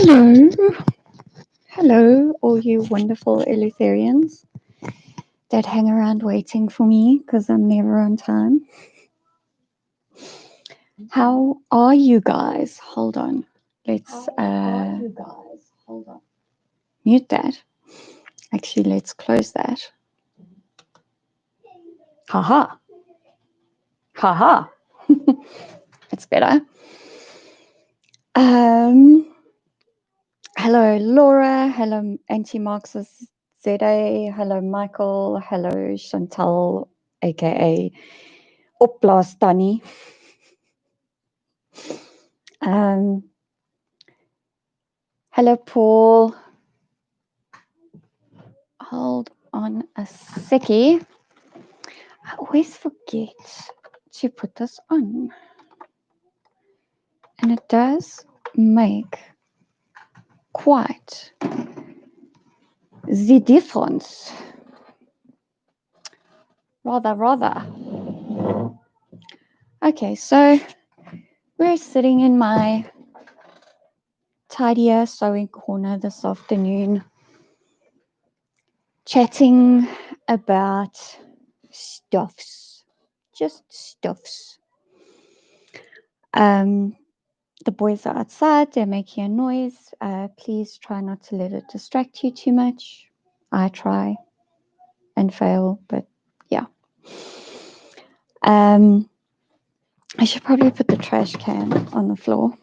Hello. Hello, all you wonderful Eleutherians that hang around waiting for me because I'm never on time. How are you guys? Hold on. Let's mute that. Actually, let's close that. Haha. Haha. It's better. Hello, Laura. Hello, anti-Marxist ZA. Hello, Michael. Hello, Chantal, aka Opblaas Tannie. Hello, Paul. Hold on a seckie. I always forget to put this on. And it does make quite the difference. Rather. Okay, so we're sitting in my tidier sewing corner this afternoon, chatting about stuffs, just stuffs. The boys are outside, they're making a noise. Please try not to let it distract you too much. I try and fail, but yeah. I should probably put the trash can on the floor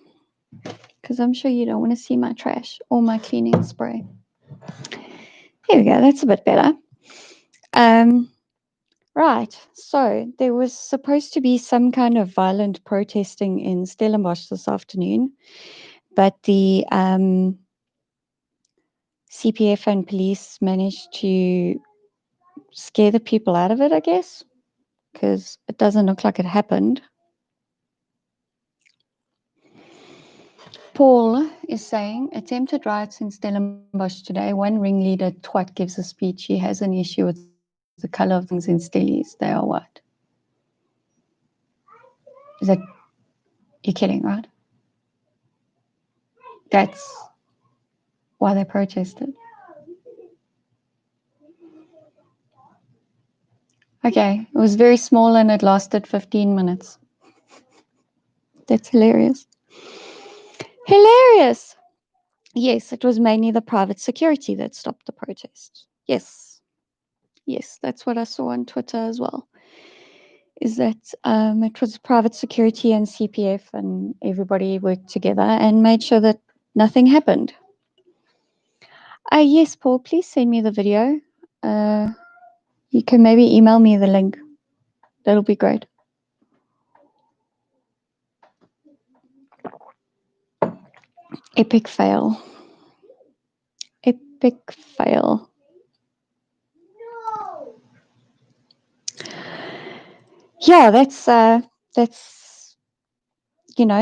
because I'm sure you don't want to see my trash or my cleaning spray. Here we go, that's a bit better. Right, so there was supposed to be some kind of violent protesting in Stellenbosch this afternoon, but the CPF and police managed to scare the people out of it, I guess, because it doesn't look like it happened. Paul is saying, attempted riots in Stellenbosch today. One ringleader twat gives a speech. He has an issue with the color of things in Stellies. They are what? Is that, you're kidding, right? That's why they protested. Okay, it was very small and it lasted 15 minutes. That's hilarious. Hilarious! Yes, it was mainly the private security that stopped the protest. Yes, that's what I saw on Twitter as well. Is that it was private security and CPF and everybody worked together and made sure that nothing happened. Yes, Paul, please send me the video. You can maybe email me the link. That'll be great. Epic fail. Epic fail. Yeah, that's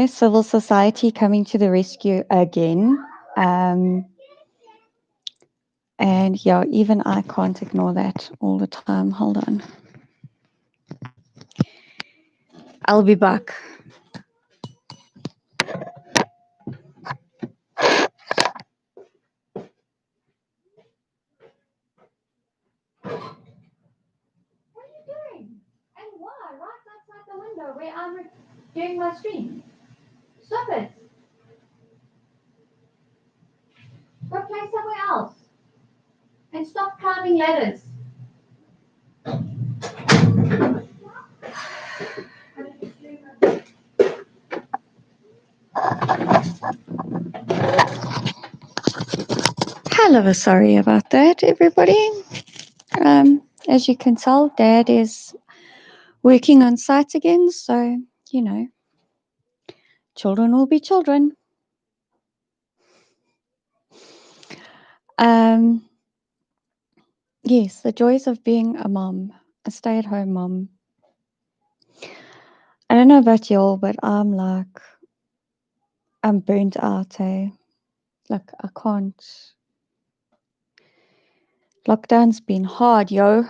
civil society coming to the rescue again. And yeah, even I can't ignore that all the time. Hold on. I'll be back. What are you doing? And why? Right outside the window where I'm doing my stream. Stop it. Go play somewhere else. And stop climbing ladders. Hello, sorry about that, everybody. As you can tell, Dad is working on site again, so, children will be children. Yes, the joys of being a mom, a stay-at-home mom. I don't know about y'all, but I'm burnt out, eh? Like, I can't. Lockdown's been hard, yo.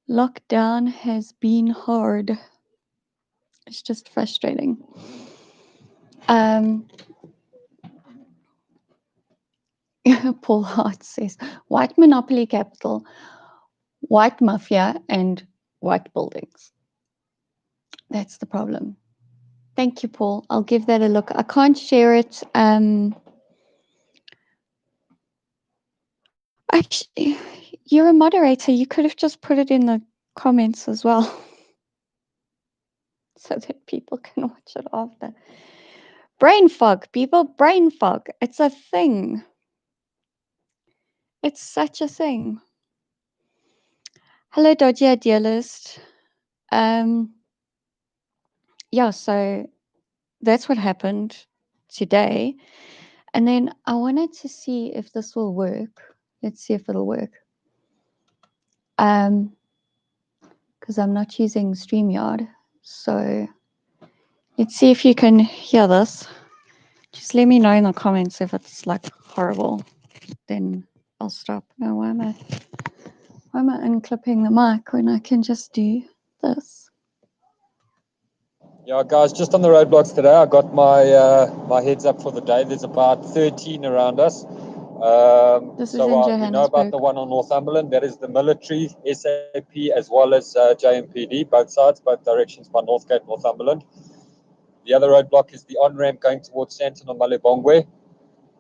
Lockdown has been hard. It's just frustrating. Paul Hart says, white monopoly capital, white mafia, and white buildings. That's the problem. Thank you, Paul. I'll give that a look. I can't share it. Actually, you're a moderator. You could have just put it in the comments as well so that people can watch it after. Brain fog, people. Brain fog. It's a thing. It's such a thing. Hello, Dodgy Idealist. Yeah, so that's what happened today. And then I wanted to see if this will work. Let's see if it'll work. Because I'm not using StreamYard. So let's see if you can hear this. Just let me know in the comments if it's like horrible. Then I'll stop. Oh, why am I unclipping the mic when I can just do this? Yeah, guys, just on the roadblocks today, I got my heads up for the day. There's about 13 around us. This is in Johannesburg. We know about the one on Northumberland. That is the military, SAP, as well as JMPD, both sides, both directions by Northgate, Northumberland. The other roadblock is the on-ramp going towards Santon on Malebongwe.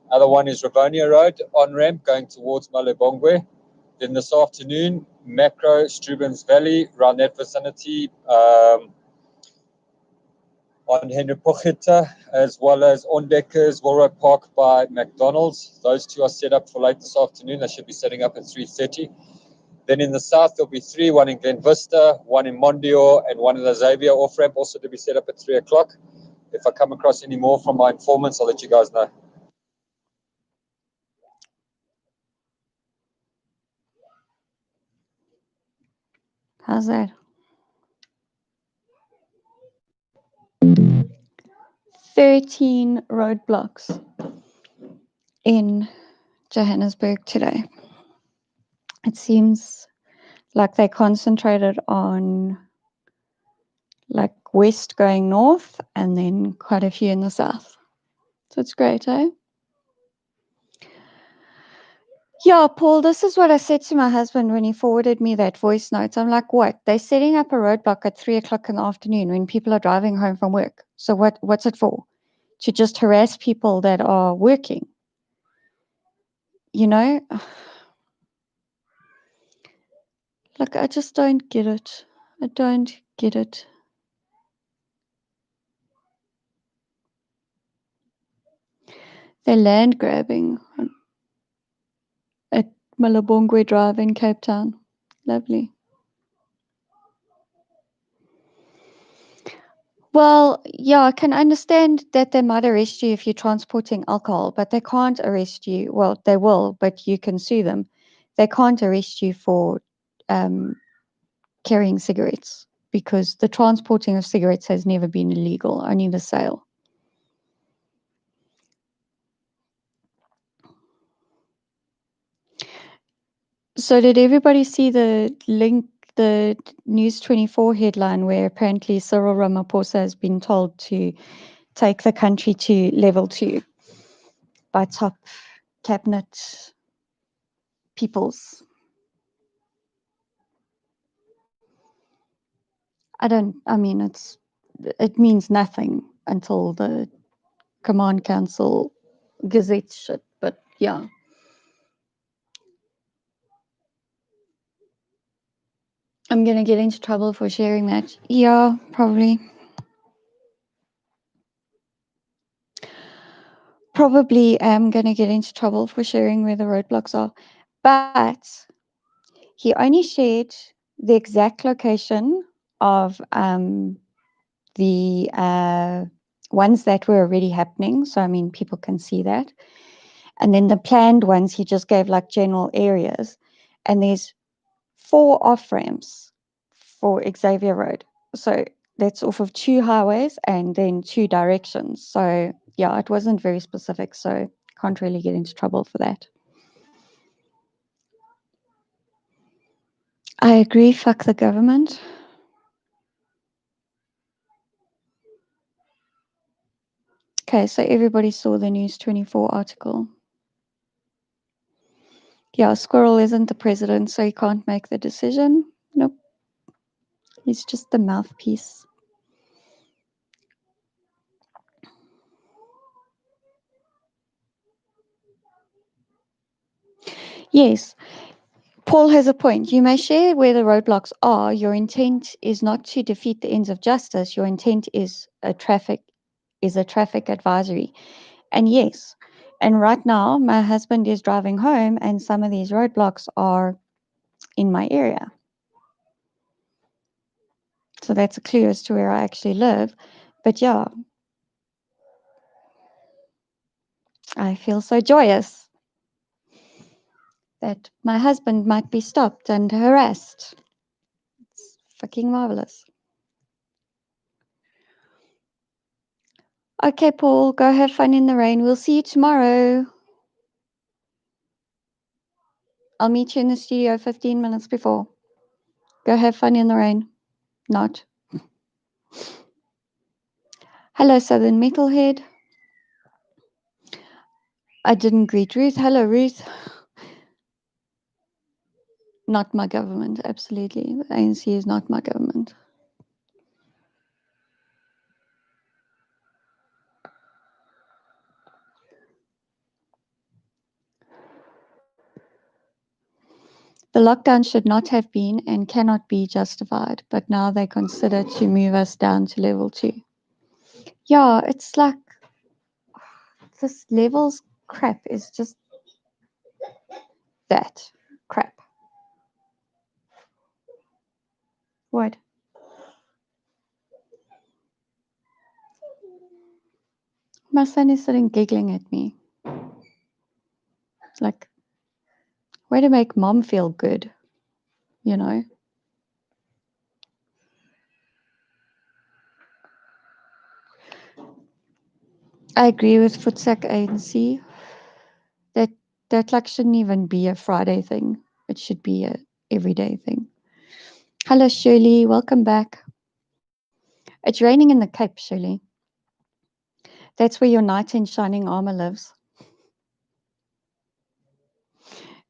Other one is Rivonia Road, on-ramp going towards Malebongwe. Then this afternoon, Macro, Strubens Valley, around that vicinity, on Henry Pochita, as well as Ondeckers, Wilrow Park by McDonald's. Those two are set up for late this afternoon. They should be setting up at 3:30. Then in the south, there'll be three, one in Glen Vista, one in Mondior, and one in the Xavier off-ramp, also to be set up at 3 o'clock. If I come across any more from my informants, I'll let you guys know. How's that? 13 roadblocks in Johannesburg today. It seems like they concentrated on like west going north and then quite a few in the south. So it's great, eh? Yeah, Paul, this is what I said to my husband when he forwarded me that voice note. I'm like, what? They're setting up a roadblock at 3 o'clock in the afternoon when people are driving home from work. So what's it for? To just harass people that are working? You know? Like, I just don't get it. I don't get it. They're land grabbing at Malabongwe Drive in Cape Town. Lovely. Well, yeah, I can understand that they might arrest you if you're transporting alcohol, but they can't arrest you. Well, they will, but you can sue them. They can't arrest you for carrying cigarettes because the transporting of cigarettes has never been illegal, only the sale. So did everybody see the link, the News 24 headline where apparently Cyril Ramaphosa has been told to take the country to level 2 by top cabinet peoples? It means nothing until the Command Council gazette shit, but yeah. I'm going to get into trouble for sharing that. Yeah, probably. Probably am going to get into trouble for sharing where the roadblocks are. But he only shared the exact location of the ones that were already happening. So, I mean, people can see that. And then the planned ones, he just gave like general areas. And there's 4 off ramps for Xavier Road. So that's off of 2 highways and then 2 directions. So yeah, it wasn't very specific. So can't really get into trouble for that. I agree. Fuck the government. Okay, so everybody saw the News 24 article. Yeah, Squirrel isn't the president, so he can't make the decision. Nope. He's just the mouthpiece. Yes, Paul has a point. You may share where the roadblocks are. Your intent is not to defeat the ends of justice. Your intent is a traffic advisory. And yes, and right now my husband is driving home and some of these roadblocks are in my area. So that's a clue as to where I actually live. But yeah, I feel so joyous that my husband might be stopped and harassed. It's fucking marvelous. Okay, Paul, go have fun in the rain. We'll see you tomorrow. I'll meet you in the studio 15 minutes before. Go have fun in the rain. Not. Hello, Southern Metalhead. I didn't greet Ruth. Hello, Ruth. Not my government, absolutely. The ANC is not my government. The lockdown should not have been and cannot be justified, but now they consider to move us down to level 2. Yeah, it's like this levels crap is just that crap. What? My son is sitting giggling at me. It's like, way to make mom feel good, you know? I agree with Futsak ANC. That like shouldn't even be a Friday thing. It should be a everyday thing. Hello, Shirley. Welcome back. It's raining in the Cape, Shirley. That's where your knight in shining armor lives.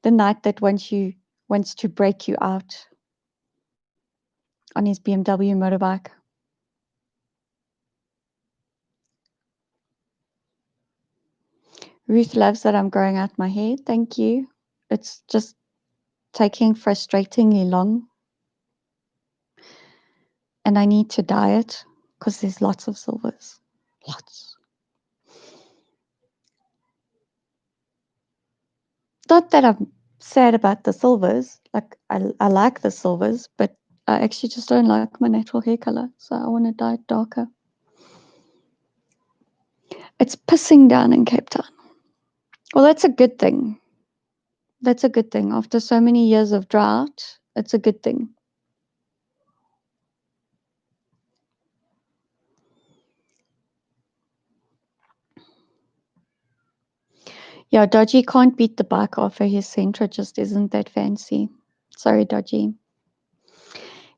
The knight that wants to break you out on his BMW motorbike. Ruth loves that I'm growing out my hair. Thank you. It's just taking frustratingly long. And I need to dye it because there's lots of silvers. Lots. Not that I'm sad about the silvers. Like I like the silvers, but I actually just don't like my natural hair color. So I want to dye it darker. It's pissing down in Cape Town. Well, that's a good thing. That's a good thing. After so many years of drought, it's a good thing. Yeah, Dodgy can't beat the bike offer. His Sentra just isn't that fancy. Sorry, Dodgy.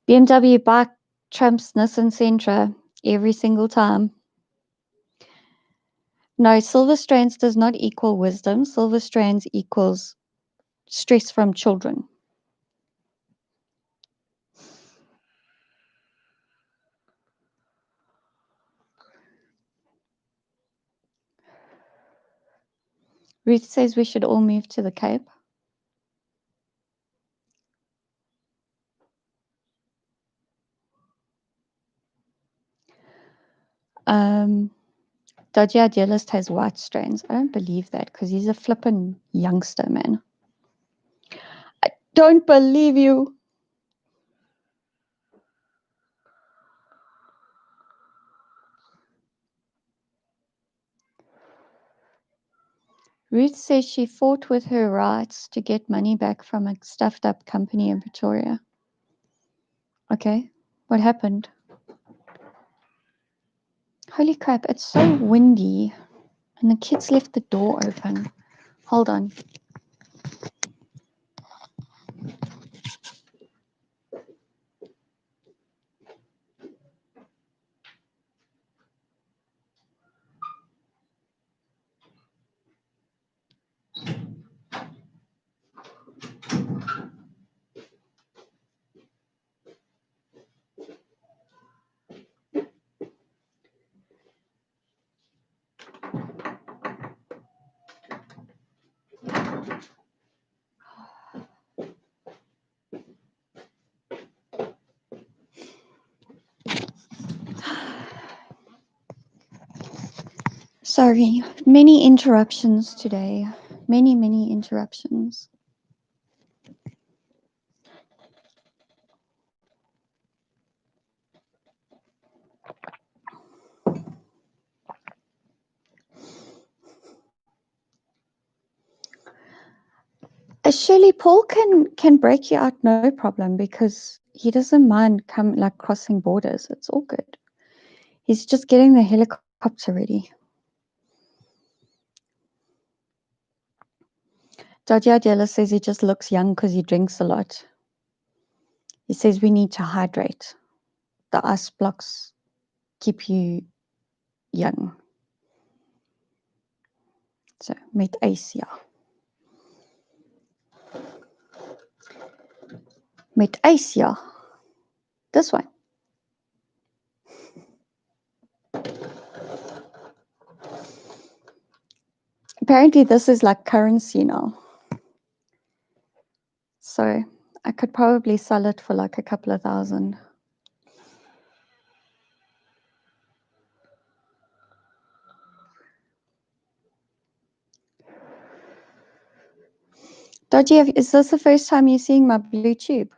BMW bike trumps Nissan Sentra every single time. No, silver strands does not equal wisdom. Silver strands equals stress from children. Ruth says we should all move to the Cape. Dodgy Idealist has white strands. I don't believe that because he's a flippin' youngster, man. I don't believe you. Ruth says she fought with her rights to get money back from a stuffed up company in Pretoria. Okay, what happened? Holy crap, it's so windy and the kids left the door open. Hold on. Sorry, many interruptions today. Many interruptions. Surely Paul can break you out no problem because he doesn't mind crossing borders. It's all good. He's just getting the helicopter ready. Dodgy Adela says he just looks young because he drinks a lot. He says we need to hydrate. The ice blocks keep you young. So, met Asia. Met Asia. This one. Apparently this is like currency now. So I could probably sell it for like a couple of thousand. Dodgy, is this the first time you're seeing my blue tube?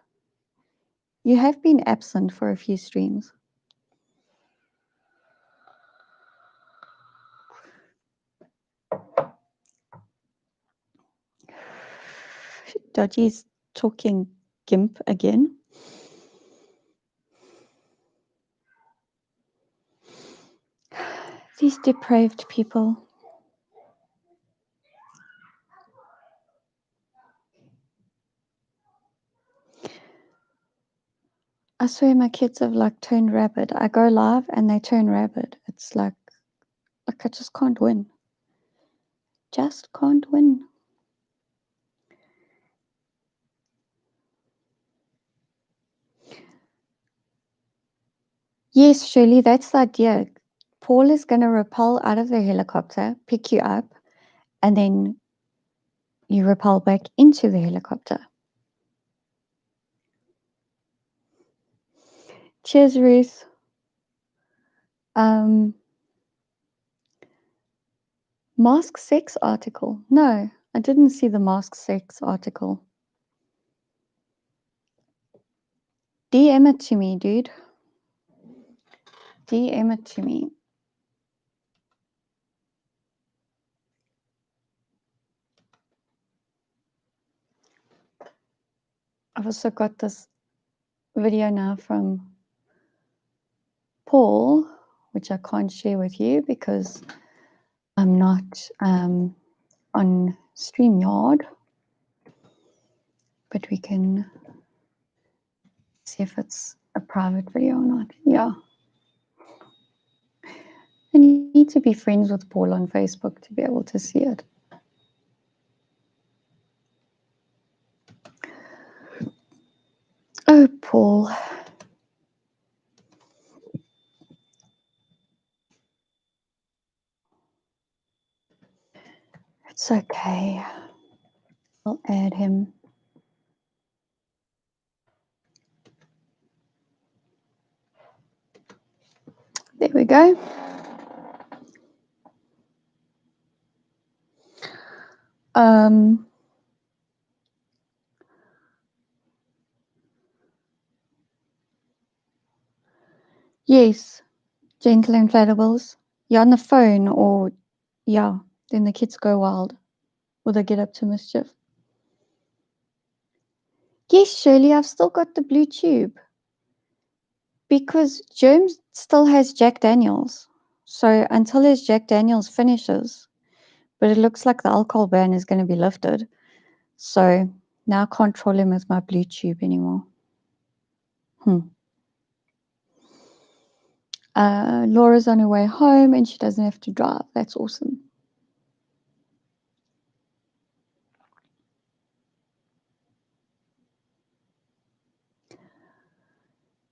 You have been absent for a few streams. Dodgy's talking gimp again. These depraved people. I swear my kids have like turned rabid. I go live and they turn rabid. It's like I just can't win. Just can't win. Yes, Shirley, that's the idea. Paul is going to rappel out of the helicopter, pick you up, and then you rappel back into the helicopter. Cheers, Ruth. Mask sex article. No, I didn't see the mask sex article. DM it to me, dude. DM it to me. I've also got this video now from Paul, which I can't share with you because I'm not on StreamYard. But we can see if it's a private video or not. Yeah. I need to be friends with Paul on Facebook to be able to see it. Oh, Paul. It's okay. I'll add him. There we go. Yes, gentle inflatables. You're on the phone or, yeah, then the kids go wild or they get up to mischief. Yes, Shirley, I've still got the blue tube because Germ still has Jack Daniels. So until his Jack Daniels finishes, but it looks like the alcohol ban is going to be lifted. So now I can't troll him with my blue tube anymore. Laura's on her way home and she doesn't have to drive. That's awesome.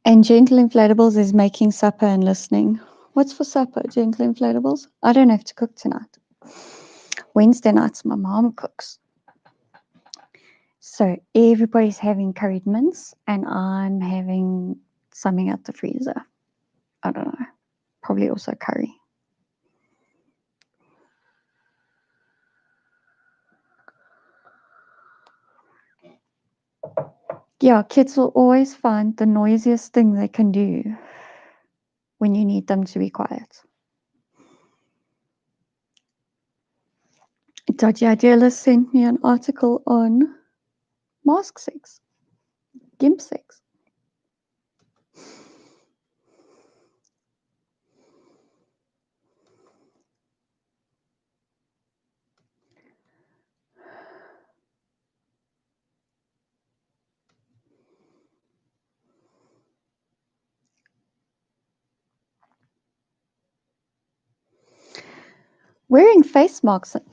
And Gentle Inflatables is making supper and listening. What's for supper, Gentle Inflatables? I don't have to cook tonight. Wednesday nights, my mom cooks. So everybody's having curried mince and I'm having something out the freezer. I don't know. Probably also curry. Yeah, kids will always find the noisiest thing they can do when you need them to be quiet. Dodgy Idealist sent me an article on mask sex, gimp sex. Wearing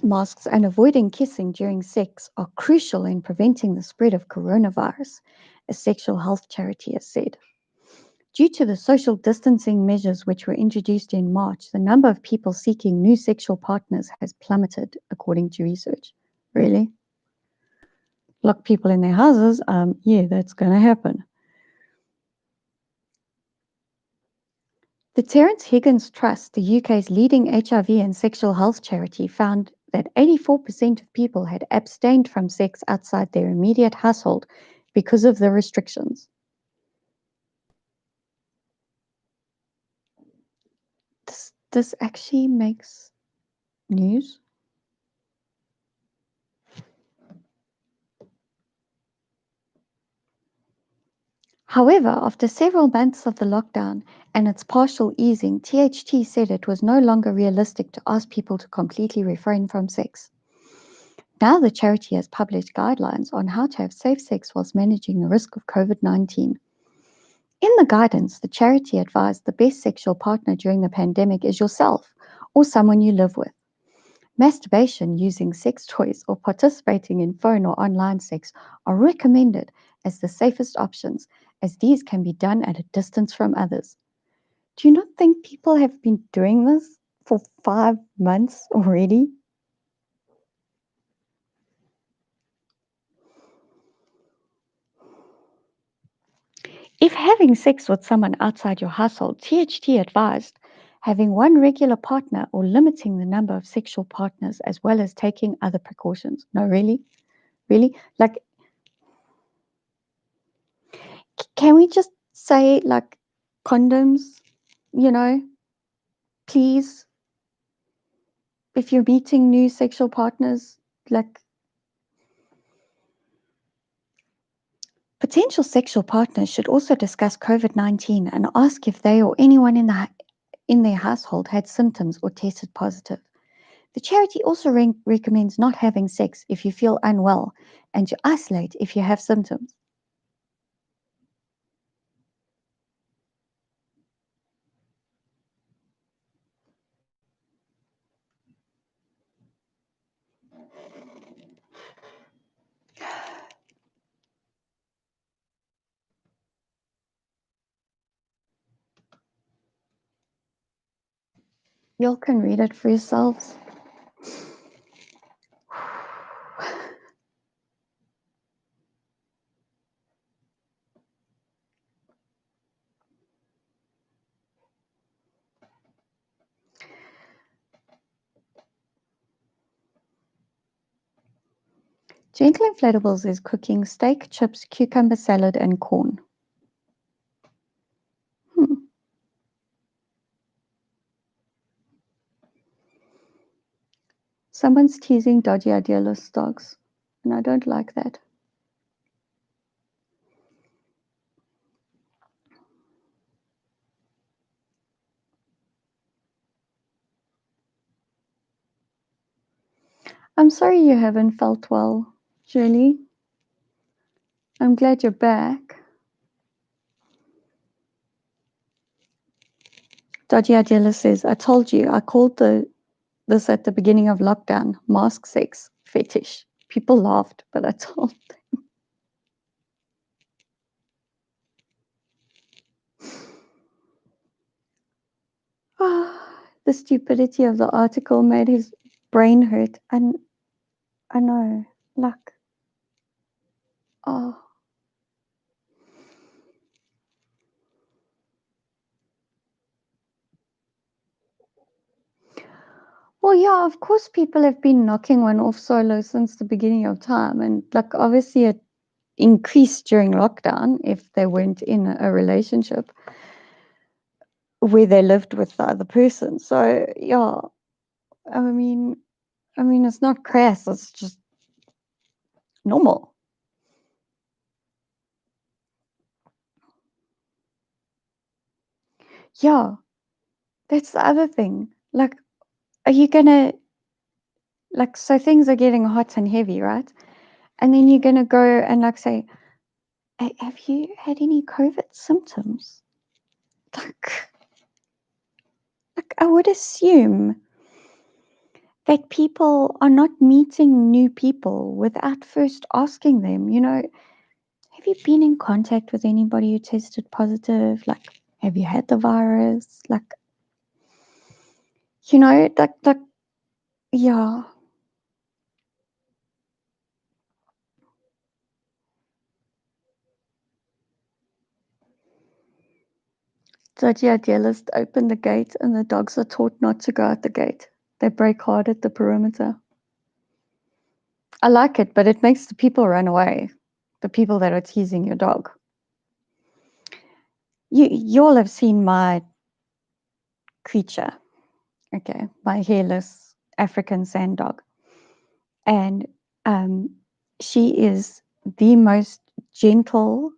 masks and avoiding kissing during sex are crucial in preventing the spread of coronavirus, a sexual health charity has said. Due to the social distancing measures which were introduced in March, the number of people seeking new sexual partners has plummeted, according to research. Really? Lock people in their houses? Yeah, that's going to happen. The Terence Higgins Trust, the UK's leading HIV and sexual health charity, found that 84% of people had abstained from sex outside their immediate household because of the restrictions. This actually makes news. However, after several months of the lockdown and its partial easing, THT said it was no longer realistic to ask people to completely refrain from sex. Now the charity has published guidelines on how to have safe sex whilst managing the risk of COVID-19. In the guidance, the charity advised the best sexual partner during the pandemic is yourself or someone you live with. Masturbation using sex toys or participating in phone or online sex are recommended as the safest options, as these can be done at a distance from others. Do you not think people have been doing this for 5 months already? If having sex with someone outside your household, THT advised having one regular partner or limiting the number of sexual partners as well as taking other precautions. No, really? Really? Like, can we just say, like, condoms, you know, please, if you're meeting new sexual partners, like, potential sexual partners should also discuss COVID-19 and ask if they or anyone in their household had symptoms or tested positive. The charity also recommends not having sex if you feel unwell and to isolate if you have symptoms. You can read it for yourselves. Gentle Inflatables is cooking steak, chips, cucumber salad, and corn. Hmm. Someone's teasing dodgy idealist dogs, and I don't like that. I'm sorry you haven't felt well, Julie. I'm glad you're back. Dodgy Idealist says, I told you, I called this at the beginning of lockdown, mask sex fetish. People laughed, but I told them. The stupidity of the article made his brain hurt. And I know, like, oh. Well, yeah, of course, people have been knocking one off solo since the beginning of time. And, like, obviously, increase during lockdown if they weren't in a relationship where they lived with the other person. So yeah, I mean, it's not crass. It's just normal. Yeah, that's the other thing. Like, are you gonna like? So things are getting hot and heavy, right? And then you're gonna go and like say, have you had any COVID symptoms? Like, I would assume that people are not meeting new people without first asking them, have you been in contact with anybody who tested positive? Like, have you had the virus? Like, yeah. Judgy idealist open the gate and the dogs are taught not to go out the gate. They break hard at the perimeter. I like it, but it makes the people run away. The people that are teasing your dog. You all have seen my creature, okay, my hairless African sand dog. And she is the most gentle,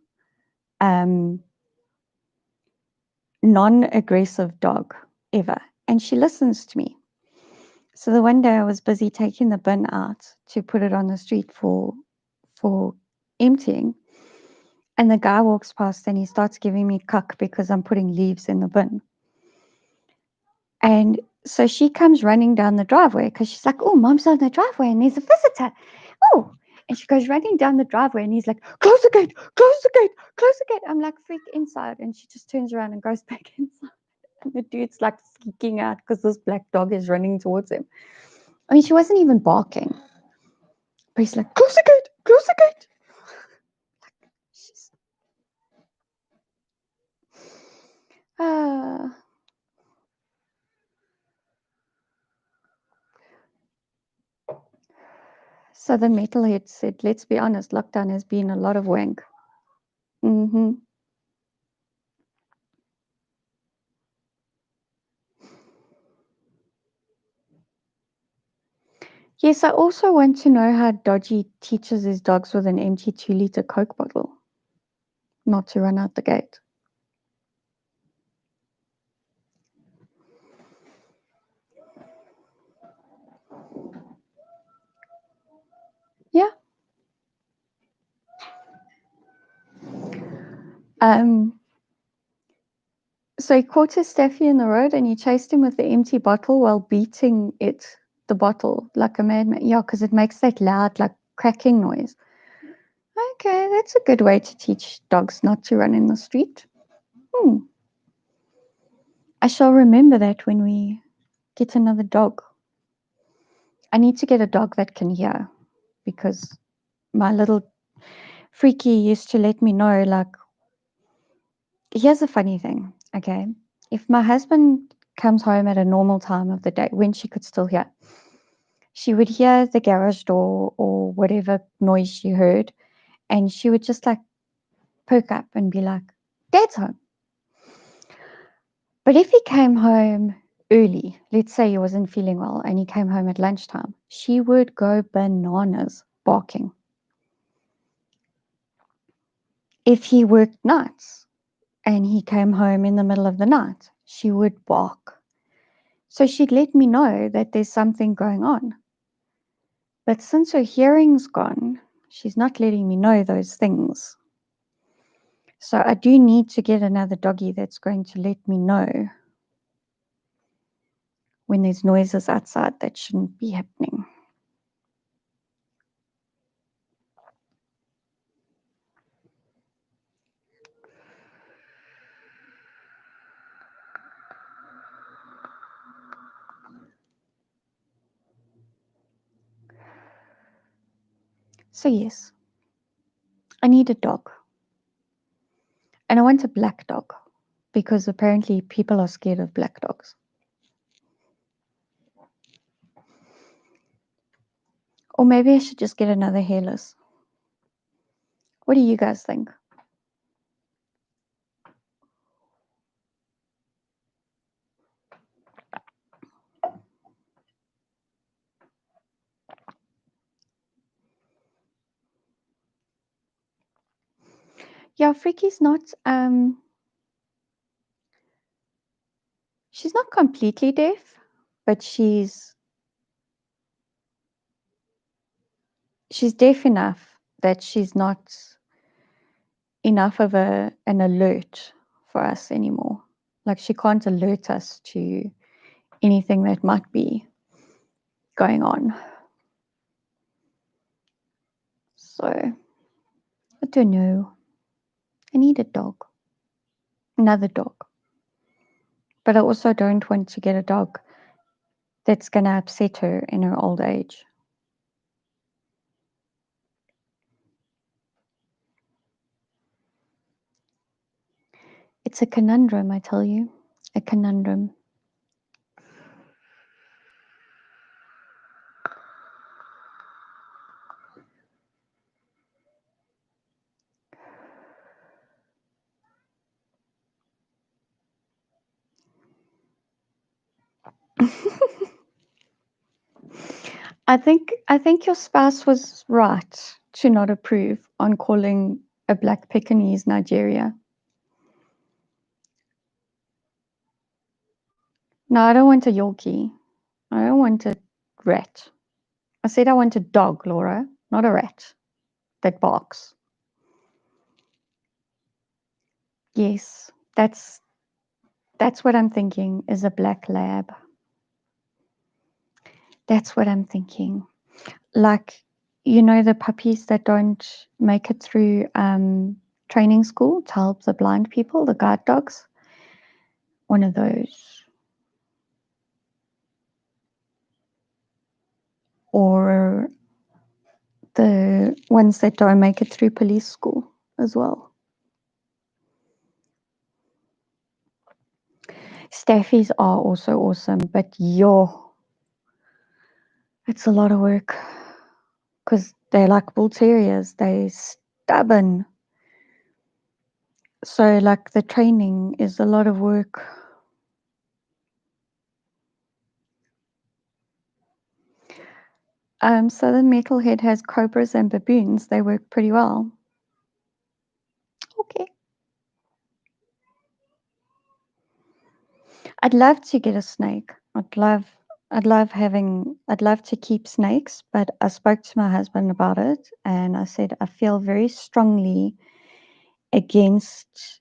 non-aggressive dog ever. And she listens to me. So the one day I was busy taking the bin out to put it on the street for emptying. And the guy walks past and he starts giving me cuck because I'm putting leaves in the bin. And so she comes running down the driveway because she's like, oh, mom's on the driveway and there's a visitor. Oh, and she goes running down the driveway and he's like, close the gate, close the gate, close the gate. I'm like, freak inside. And she just turns around and goes back inside. And the dude's like freaking out because this black dog is running towards him. I mean, she wasn't even barking. But he's like, close the gate, close the gate. She's... So the metalhead said, let's be honest, lockdown has been a lot of wank. Mm-hmm. Yes, I also want to know how Dodgy teaches his dogs with an empty 2-liter Coke bottle not to run out the gate. Yeah. So he caught a staffy in the road and he chased him with the empty bottle while beating the bottle, like a madman. Yeah, because it makes that loud, like cracking noise. Okay, that's a good way to teach dogs not to run in the street. I shall remember that when we get another dog. I need to get a dog that can hear because my little freaky used to let me know, like, here's a funny thing, okay? If my husband comes home at a normal time of the day, when she could still hear, she would hear the garage door or whatever noise she heard, and she would just like perk up and be like, Dad's home. But if he came home early, let's say he wasn't feeling well and he came home at lunchtime, she would go bananas barking. If he worked nights and he came home in the middle of the night, she would bark. So she'd let me know that there's something going on. But since her hearing's gone, she's not letting me know those things. So I do need to get another doggy that's going to let me know when there's noises outside that shouldn't be happening. So yes, I need a dog. And I want a black dog because apparently people are scared of black dogs. Or maybe I should just get another hairless. What do you guys think? Yeah, Freaky's not she's not completely deaf, but she's deaf enough that she's not enough of an alert for us anymore. Like she can't alert us to anything that might be going on. So I don't know. I need a dog. Another dog. But I also don't want to get a dog that's gonna upset her in her old age. It's a conundrum, I tell you. A conundrum. I think your spouse was right to not approve on calling a black Pekingese Nigeria. No, I don't want a Yorkie. I don't want a rat. I said I want a dog, Laura, not a rat that barks. Yes, that's what I'm thinking is a black lab. That's what I'm thinking. Like, the puppies that don't make it through training school to help the blind people, the guide dogs. One of those. Or the ones that don't make it through police school as well. Staffies are also awesome, but it's a lot of work because they're like bull terriers. They're stubborn. So, like, the training is a lot of work. So the metalhead has cobras and baboons. They work pretty well. Okay. I'd love to get a snake. I'd love to keep snakes, but I spoke to my husband about it and I said I feel very strongly against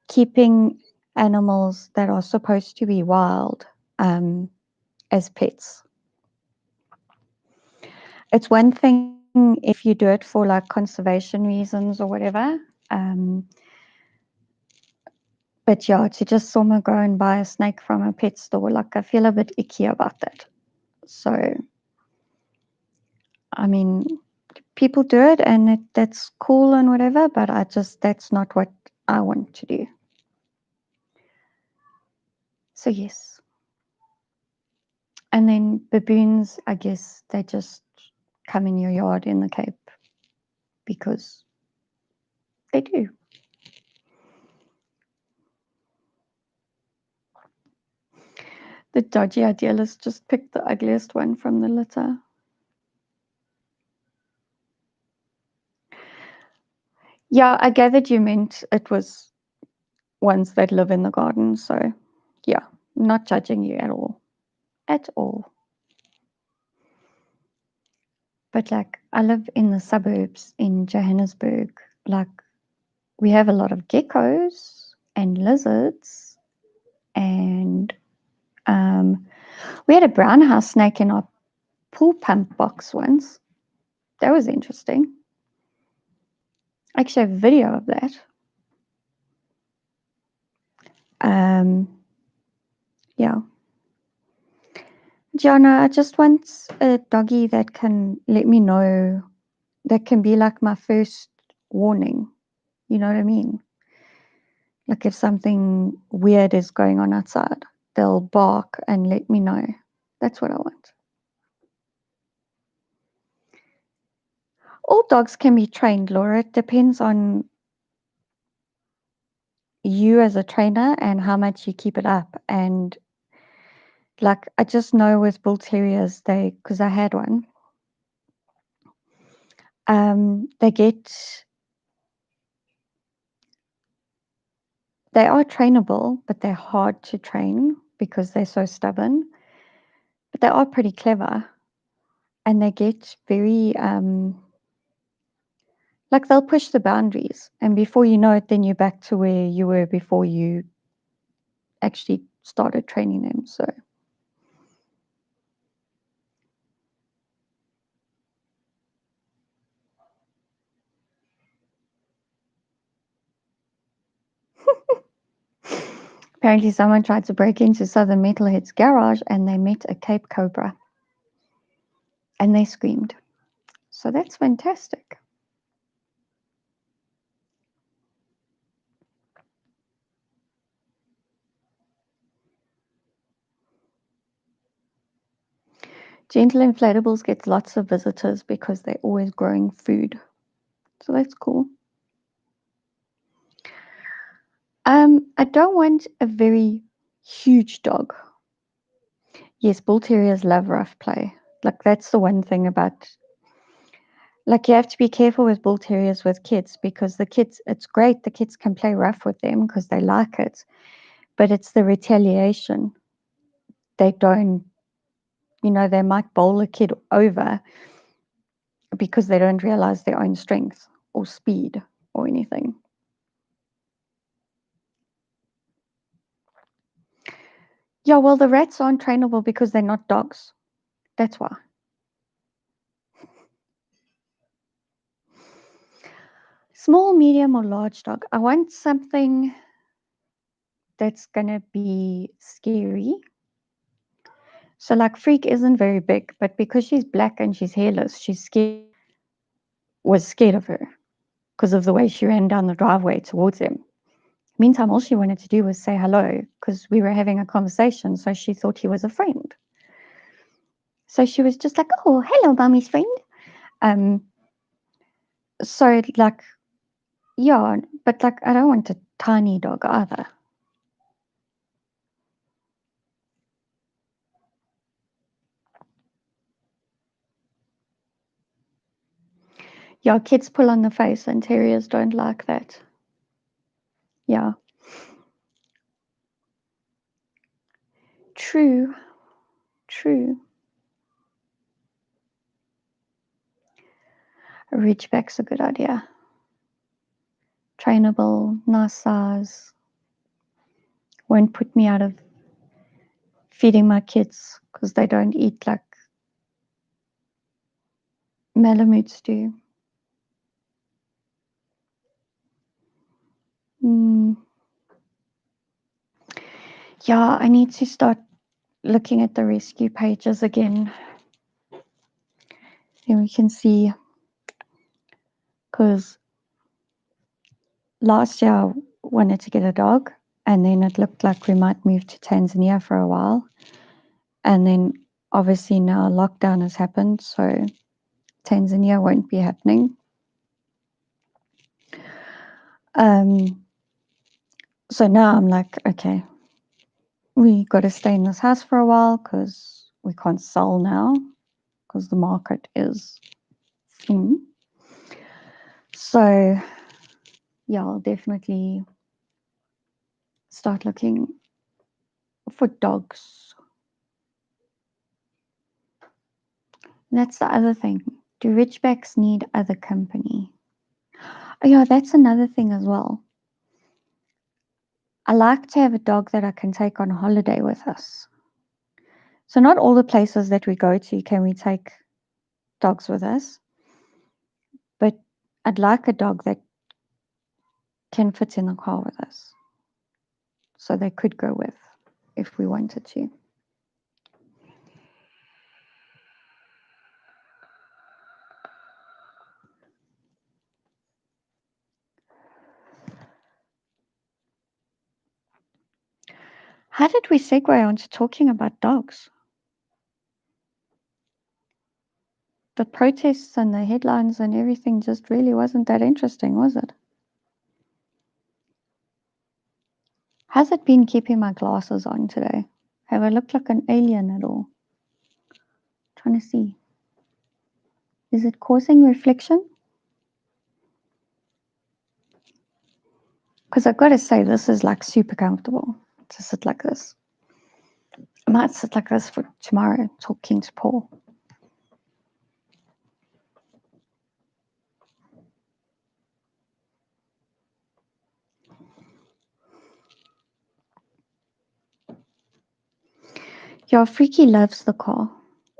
keeping animals that are supposed to be wild as pets. It's one thing if you do it for like conservation reasons or whatever. But yeah, to just somehow go and buy a snake from a pet store, like I feel a bit icky about that. So, I mean, people do it and that's cool and whatever, but that's not what I want to do. So, yes. And then baboons, I guess they just come in your yard in the Cape because they do. The dodgy idealist just picked the ugliest one from the litter. Yeah, I gathered you meant it was ones that live in the garden. So, yeah, not judging you at all. At all. But like, I live in the suburbs in Johannesburg. Like, we have a lot of geckos and lizards, and we had a brown house snake in our pool pump box once. That was interesting. I actually have a video of that. Yeah. Gianna, I just want a doggy that can let me know, that can be like my first warning. You know what I mean? Like if something weird is going on outside, they'll bark and let me know. That's what I want. All dogs can be trained, Laura. It depends on you as a trainer and how much you keep it up. And like, I just know with bull terriers, because I had one, they are trainable, but they're hard to train because they're so stubborn. But they are pretty clever, and they get very like they'll push the boundaries, and before you know it, then you're back to where you were before you actually started training them. So apparently someone tried to break into Southern Metalhead's garage and they met a Cape Cobra and they screamed. So that's fantastic. Gentle Inflatables gets lots of visitors because they're always growing food. So that's cool. I don't want a very huge dog. Yes, bull terriers love rough play. Like that's the one thing about, like, you have to be careful with bull terriers with kids because the kids, it's great, the kids can play rough with them because they like it, but it's the retaliation. They don't, they might bowl a kid over because they don't realize their own strength or speed or anything. Yeah, well, the rats aren't trainable because they're not dogs. That's why. Small, medium, or large dog. I want something that's going to be scary. So, like, Freak isn't very big, but because she's black and she's hairless, was scared of her because of the way she ran down the driveway towards him. Meantime, all she wanted to do was say hello because we were having a conversation, so she thought he was a friend. So she was just like, "Oh, hello, mommy's friend." Um, so like, yeah, but like, I don't want a tiny dog either. Yeah, kids pull on the face, and terriers don't like that. Yeah, true, true. A Ridgeback's a good idea. Trainable, nice size. Won't put me out of feeding my kids because they don't eat like Malamutes do. Mm. Yeah, I need to start looking at the rescue pages again. Then we can see, because last year I wanted to get a dog, and then it looked like we might move to Tanzania for a while. And then obviously now lockdown has happened, so Tanzania won't be happening. So now I'm like, okay, we got to stay in this house for a while because we can't sell now because the market is thin. So yeah, I'll definitely start looking for dogs. And that's the other thing. Do Ridgebacks need other company? Oh yeah, that's another thing as well. I like to have a dog that I can take on holiday with us. So not all the places that we go to can we take dogs with us, but I'd like a dog that can fit in the car with us. So they could go with if we wanted to. How did we segue onto talking about dogs? The protests and the headlines and everything just really wasn't that interesting, was it? Has it been keeping my glasses on today? Have I looked like an alien at all? Trying to see. Is it causing reflection? Because I've got to say, this is like super comfortable to sit like this. I might sit like this for tomorrow, talking to Paul. Yeah, Freaky loves the car.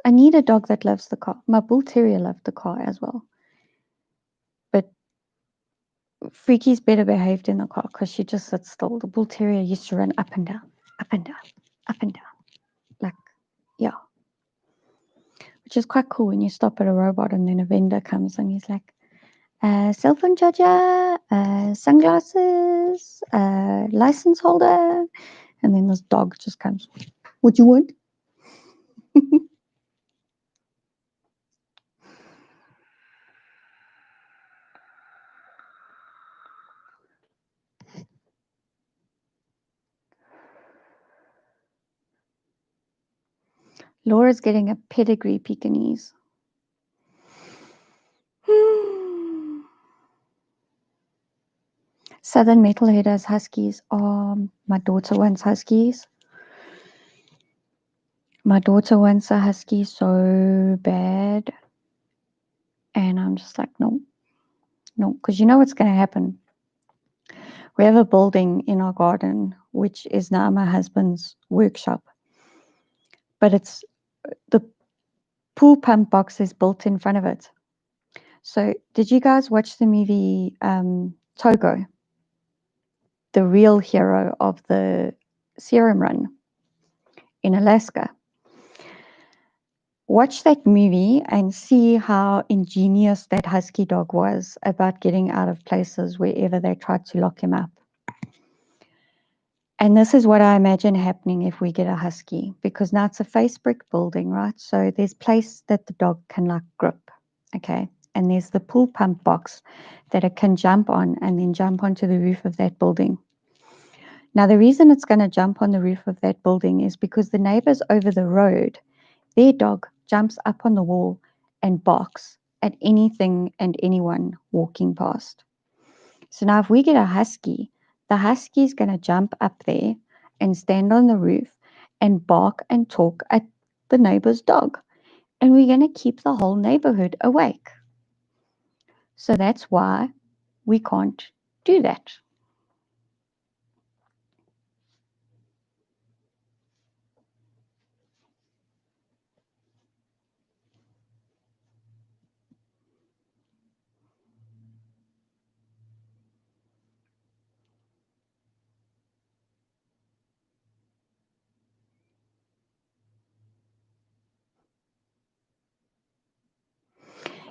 I need a dog that loves the car. My bull terrier loved the car as well. But Freaky's better behaved in the car because she just sits still. The bull terrier used to run up and down, up and down, up and down. Like, yeah. Which is quite cool when you stop at a robot and then a vendor comes and he's like, cell phone charger, sunglasses, license holder. And then this dog just comes, what do you want? Laura's getting a pedigree Pekingese. Southern Metalhead has huskies. My daughter wants huskies. My daughter wants a husky so bad. And I'm just like, no, because you know what's going to happen? We have a building in our garden, which is now my husband's workshop. But it's the pool pump box is built in front of it. So did you guys watch the movie Togo? The real hero of the serum run in Alaska. Watch that movie and see how ingenious that husky dog was about getting out of places wherever they tried to lock him up. And this is what I imagine happening if we get a husky, because now it's a face brick building, right? So there's place that the dog can like grip, okay? And there's the pool pump box that it can jump on and then jump onto the roof of that building. Now, the reason it's going to jump on the roof of that building is because the neighbors over the road, their dog jumps up on the wall and barks at anything and anyone walking past. So now if we get a husky, the husky is going to jump up there and stand on the roof and bark and talk at the neighbor's dog. And we're going to keep the whole neighborhood awake. So that's why we can't do that.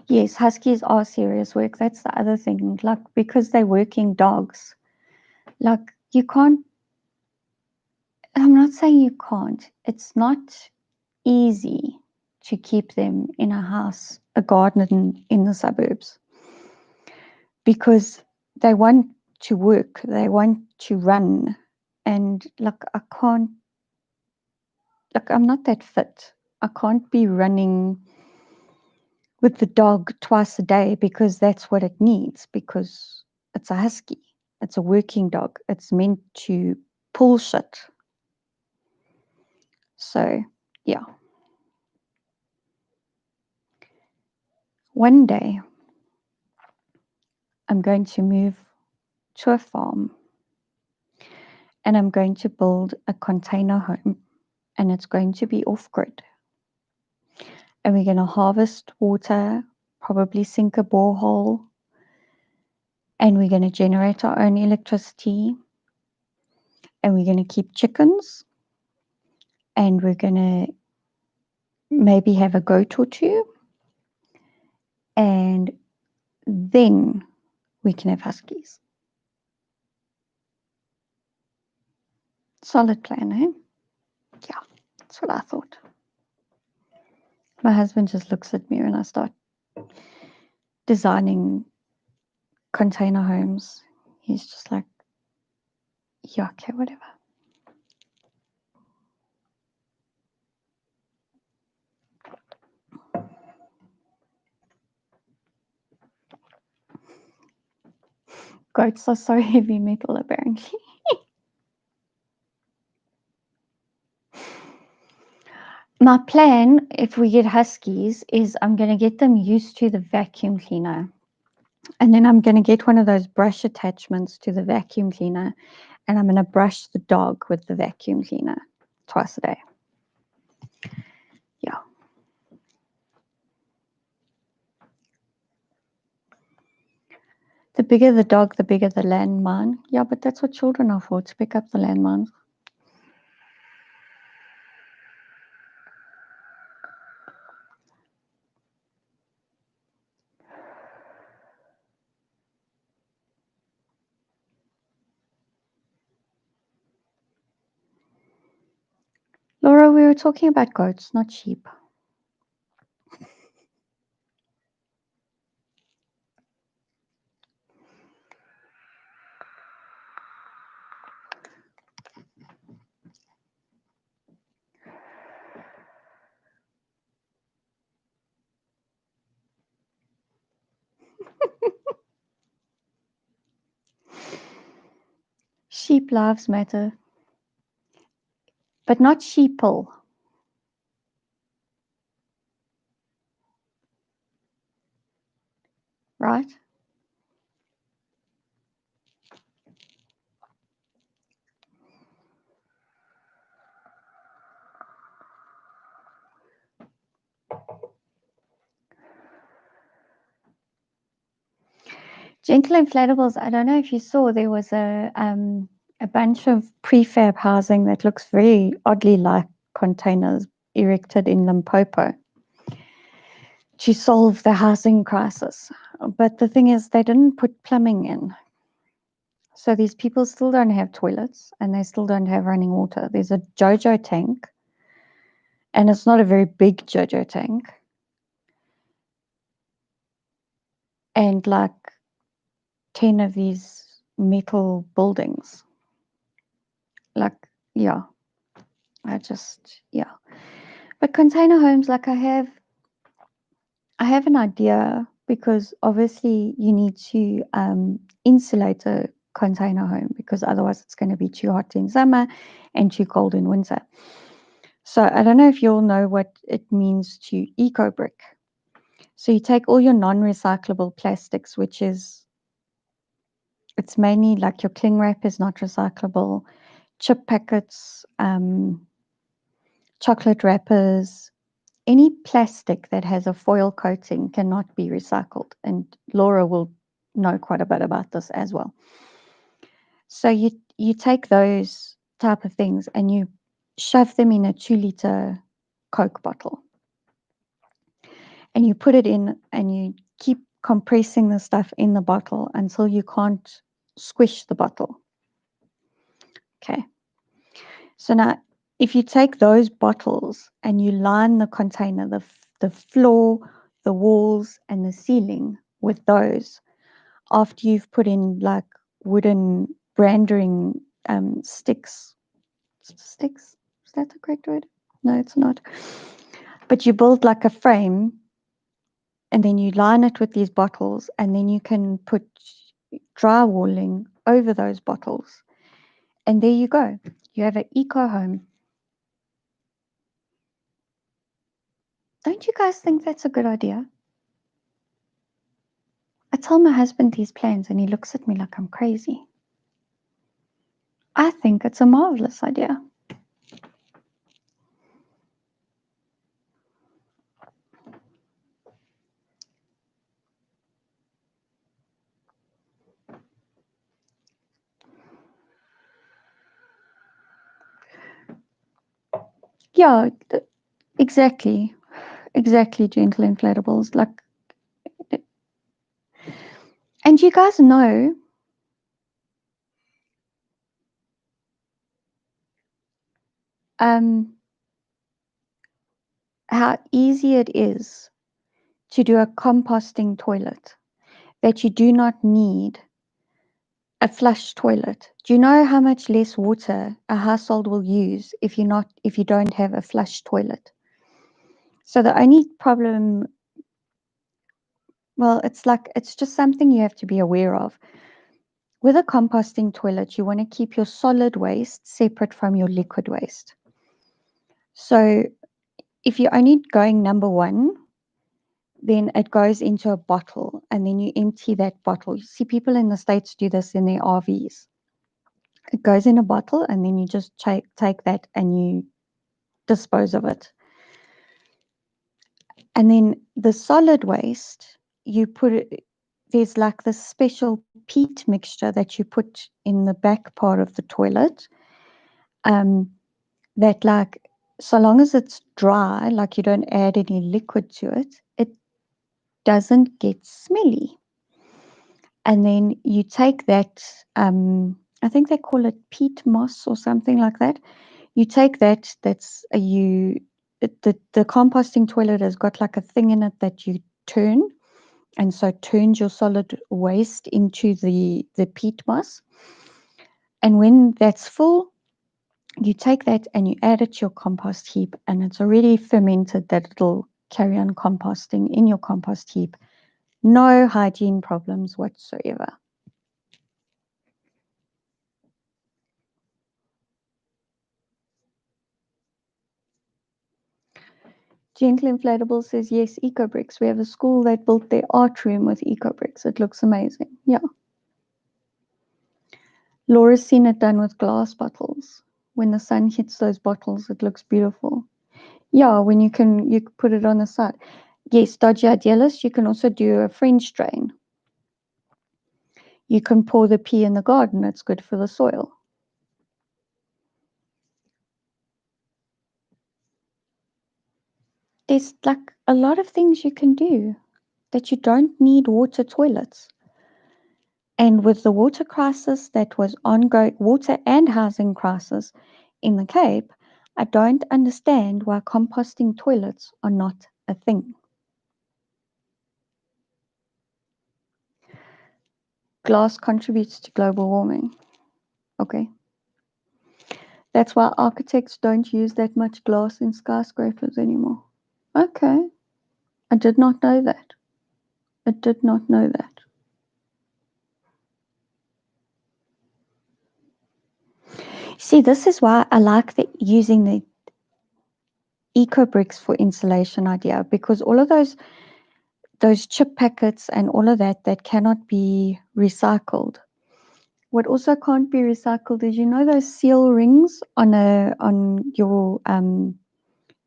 Yes, huskies are serious work. That's the other thing. Like, because they're working dogs, like, you can't, I'm not saying you can't. It's not easy to keep them in a house, a garden in the suburbs, because they want to work, they want to run. And like, I can't, like, I'm not that fit. I can't be running with the dog twice a day because that's what it needs, because it's a husky. It's a working dog. It's meant to pull shit. So, yeah. One day, I'm going to move to a farm and I'm going to build a container home and it's going to be off grid. And we're going to harvest water, probably sink a borehole, and we're going to generate our own electricity, and we're going to keep chickens, and we're going to maybe have a goat or two, and then we can have huskies. Solid plan, eh? Yeah, that's what I thought. My husband just looks at me when I start designing container homes. He's just like, yeah, okay, whatever. Goats are so heavy metal, apparently. My plan, if we get huskies, is I'm going to get them used to the vacuum cleaner. And then I'm going to get one of those brush attachments to the vacuum cleaner. And I'm going to brush the dog with the vacuum cleaner twice a day. Yeah. The bigger the dog, the bigger the landmine. Yeah, but that's what children are for, to pick up the landmines. Laura, we were talking about goats, not sheep. Sheep lives matter, but not sheeple. Right? Gentle inflatables. I don't know if you saw, there was a bunch of prefab housing that looks very oddly like containers erected in Limpopo to solve the housing crisis. But the thing is, they didn't put plumbing in. So these people still don't have toilets and they still don't have running water. There's a JoJo tank, and it's not a very big JoJo tank. And like 10 of these metal buildings. Like, yeah, yeah. But container homes, like I have an idea, because obviously you need to insulate a container home, because otherwise it's going to be too hot in summer and too cold in winter. So I don't know if you all know what it means to eco brick. So you take all your non-recyclable plastics, which is, it's mainly like your cling wrap is not recyclable, chip packets, chocolate wrappers, any plastic that has a foil coating cannot be recycled. And Laura will know quite a bit about this as well. So you take those type of things and you shove them in a 2-liter Coke bottle. And you put it in and you keep compressing the stuff in the bottle until you can't squish the bottle. Okay. So now, if you take those bottles and you line the container, the floor, the walls, and the ceiling with those, after you've put in like wooden branding sticks. Sticks? Is that the correct word? No, it's not. But you build like a frame, and then you line it with these bottles, and then you can put drywalling over those bottles. And there you go. You have an eco home. Don't you guys think that's a good idea? I tell my husband these plans and he looks at me like I'm crazy. I think it's a marvelous idea. Yeah, exactly. Exactly, gentle inflatables. Like, and you guys know, how easy it is to do a composting toilet, that you do not need a flush toilet. Do you know how much less water a household will use if you don't have a flush toilet? So the only problem, well, it's just something you have to be aware of. With a composting toilet, you want to keep your solid waste separate from your liquid waste. So if you're only going number one, then it goes into a bottle and then you empty that bottle. You see people in the States do this in their RVs. It goes in a bottle and then you just take that and you dispose of it. And then the solid waste, you put it, there's like this special peat mixture that you put in the back part of the toilet. Um, that like, so long as it's dry, like you don't add any liquid to it, it doesn't get smelly. And then you take that, I think they call it peat moss or something like that. You take that, the composting toilet has got like a thing in it that you turn, and so it turns your solid waste into the peat moss. And when that's full, you take that and you add it to your compost heap, and it's already fermented that it'll carry on composting in your compost heap. No hygiene problems whatsoever. Gentle Inflatable says, yes, eco bricks. We have a school that built their art room with eco bricks. It looks amazing. Yeah. Laura's seen it done with glass bottles. When the sun hits those bottles, it looks beautiful. Yeah, when you can put it on the side. Yes, Dodgy Idealist, you can also do a French drain. You can pour the pea in the garden. It's good for the soil. There's like a lot of things you can do that you don't need water toilets. And with the water crisis that was ongoing, water and housing crisis in the Cape, I don't understand why composting toilets are not a thing. Glass contributes to global warming. Okay. That's why architects don't use that much glass in skyscrapers anymore. Okay. I did not know that. I did not know that. See, this is why I like using the eco bricks for insulation idea, because all of those chip packets and all of that cannot be recycled. What also can't be recycled is, those seal rings on your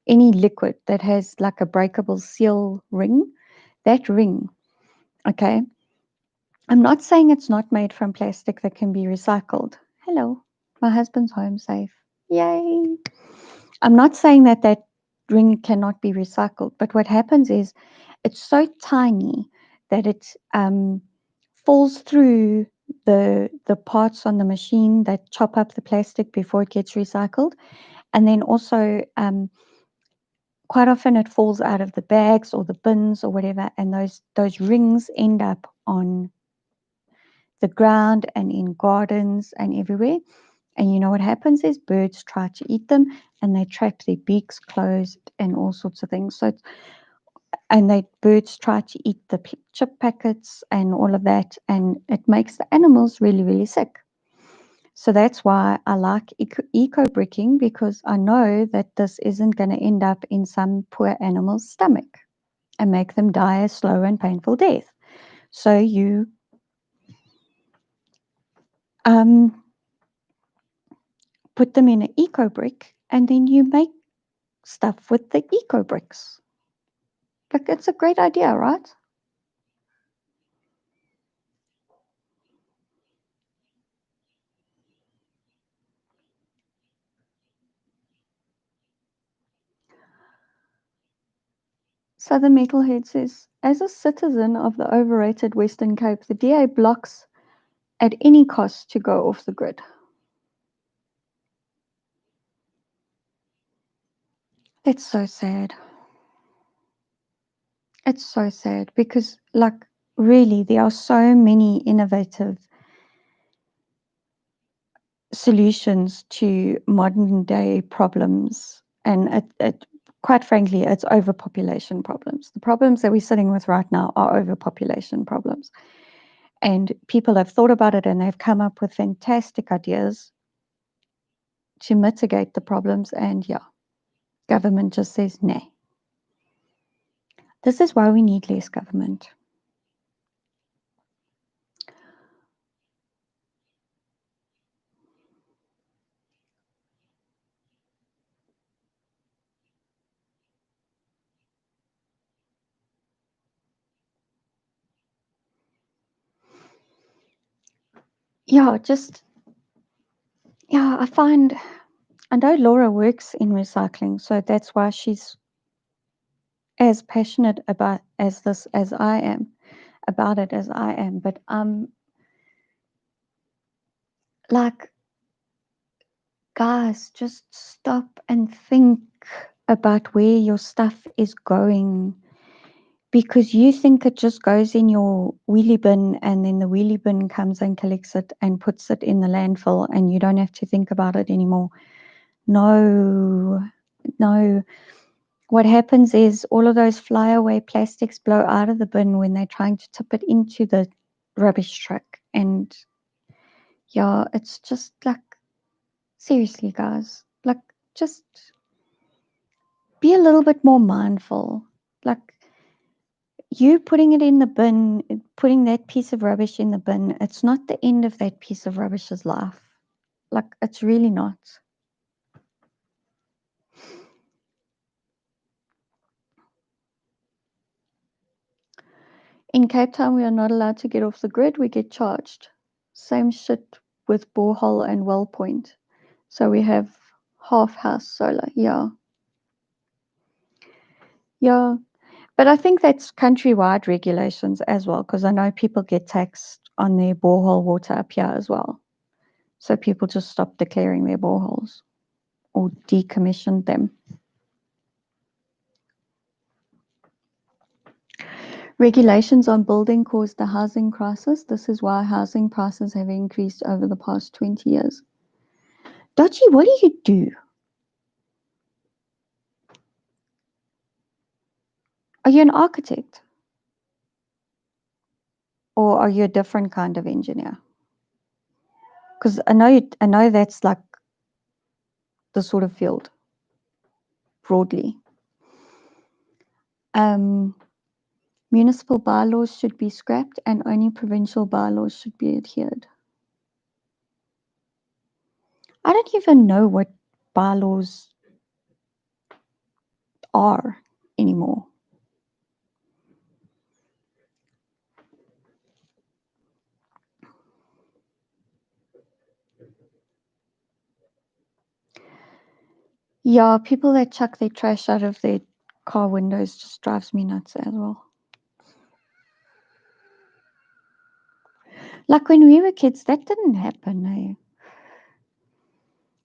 any liquid that has like a breakable seal ring. That ring, okay. I'm not saying it's not made from plastic that can be recycled. Hello, my husband's home safe. Yay! I'm not saying that ring cannot be recycled, but what happens is it's so tiny that it falls through the parts on the machine that chop up the plastic before it gets recycled, and then also quite often it falls out of the bags or the bins or whatever, and those rings end up on the ground and in gardens and everywhere. And you know what happens is birds try to eat them and they trap their beaks closed and all sorts of things. And birds try to eat the chip packets and all of that, and it makes the animals really, really sick. So that's why I like eco bricking, because I know that this isn't going to end up in some poor animal's stomach and make them die a slow and painful death. So you put them in an eco brick, and then you make stuff with the eco bricks. Like, it's a great idea, right? Southern Metalhead says, as a citizen of the overrated Western Cape, the DA blocks at any cost to go off the grid. That's so sad. It's so sad because, like, really, there are so many innovative solutions to modern day problems. And quite frankly, it's overpopulation problems. The problems that we're sitting with right now are overpopulation problems. And people have thought about it and they've come up with fantastic ideas to mitigate the problems. And yeah, government just says, nay. This is why we need less government. Yeah, I find, I know Laura works in recycling, so that's why she's as passionate about as this as I am about it as I am. But like, guys, just stop and think about where your stuff is going, because you think it just goes in your wheelie bin and then the wheelie bin comes and collects it and puts it in the landfill and you don't have to think about it anymore. No, no. What happens is all of those flyaway plastics blow out of the bin when they're trying to tip it into the rubbish truck. And yeah, it's just like, seriously, guys, like, just be a little bit more mindful. Like, you putting it in the bin, putting that piece of rubbish in the bin, it's not the end of that piece of rubbish's life. Like, it's really not. In Cape Town, we are not allowed to get off the grid. We get charged. Same shit with borehole and well point. So we have half house solar. Yeah. Yeah. But I think that's countrywide regulations as well, because I know people get taxed on their borehole water up here as well. So people just stop declaring their boreholes or decommissioned them. Regulations on building caused the housing crisis. This is why housing prices have increased over the past 20 years. Dodgy, what do you do? Are you an architect? Or are you a different kind of engineer? Because I know that's like the sort of field broadly. Municipal bylaws should be scrapped and only provincial bylaws should be adhered. I don't even know what bylaws are anymore. Yeah, people that chuck their trash out of their car windows just drives me nuts as well. Like when we were kids, that didn't happen, eh?